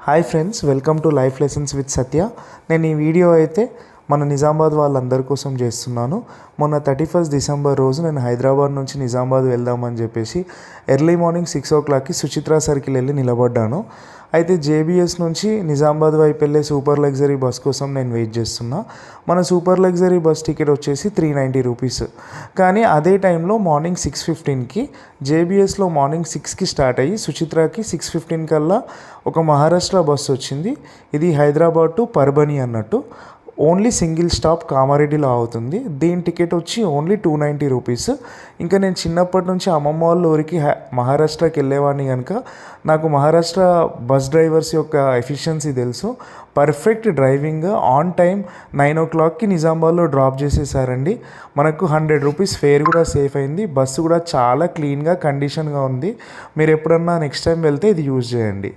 Hi friends, welcome to life lessons with Satya. నేను ఈ video అయితే మన నిజామాబాద్ వాళ్ళందరి కోసం చేస్తున్నాను. మొన్న 31 డిసెంబర్ రోజు నేను హైదరాబాద్ నుంచి నిజామాబాద్ వెళ్దామని చెప్పేసి ఎర్లీ మార్నింగ్ 6 o'clockకి సుచిత్రా సర్కిల్ వెళ్ళి నిలబడ్డాను. అయితే జేబీఎస్ నుంచి నిజామాబాద్ వైపు వెళ్ళే సూపర్ లగ్జరీ బస్ కోసం నేను వెయిట్ చేస్తున్నా. మన సూపర్ లగ్జరీ బస్ టికెట్ వచ్చేసి 390 రూపీస్. కానీ అదే టైంలో మార్నింగ్ 6:15కి జేబీఎస్లో మార్నింగ్ 6కి స్టార్ట్ అయ్యి సుచిత్రాకి 6:15 కల్లా ఒక మహారాష్ట్ర బస్సు వచ్చింది. ఇది హైదరాబాద్ టు పర్బని అన్నట్టు. ఓన్లీ సింగిల్ స్టాప్ కామారెడ్డిలో అవుతుంది. దీని టికెట్ వచ్చి ఓన్లీ 290 రూపీస్. ఇంకా నేను చిన్నప్పటి నుంచి అమ్మమ్మ వాళ్ళ ఊరికి మహారాష్ట్రకి వెళ్ళేవాడిని కనుక నాకు మహారాష్ట్ర బస్ డ్రైవర్స్ యొక్క ఎఫిషియన్సీ తెలుసు. పర్ఫెక్ట్ డ్రైవింగ్, ఆన్ టైం 9 o'clockకి నిజామాబాద్లో డ్రాప్ చేసేసారండి. మనకు 100 రూపీస్ ఫేర్ కూడా సేఫ్ అయింది. బస్సు కూడా చాలా క్లీన్గా కండిషన్గా ఉంది. మీరు ఎప్పుడన్నా నెక్స్ట్ టైం వెళ్తే ఇది యూజ్ చేయండి.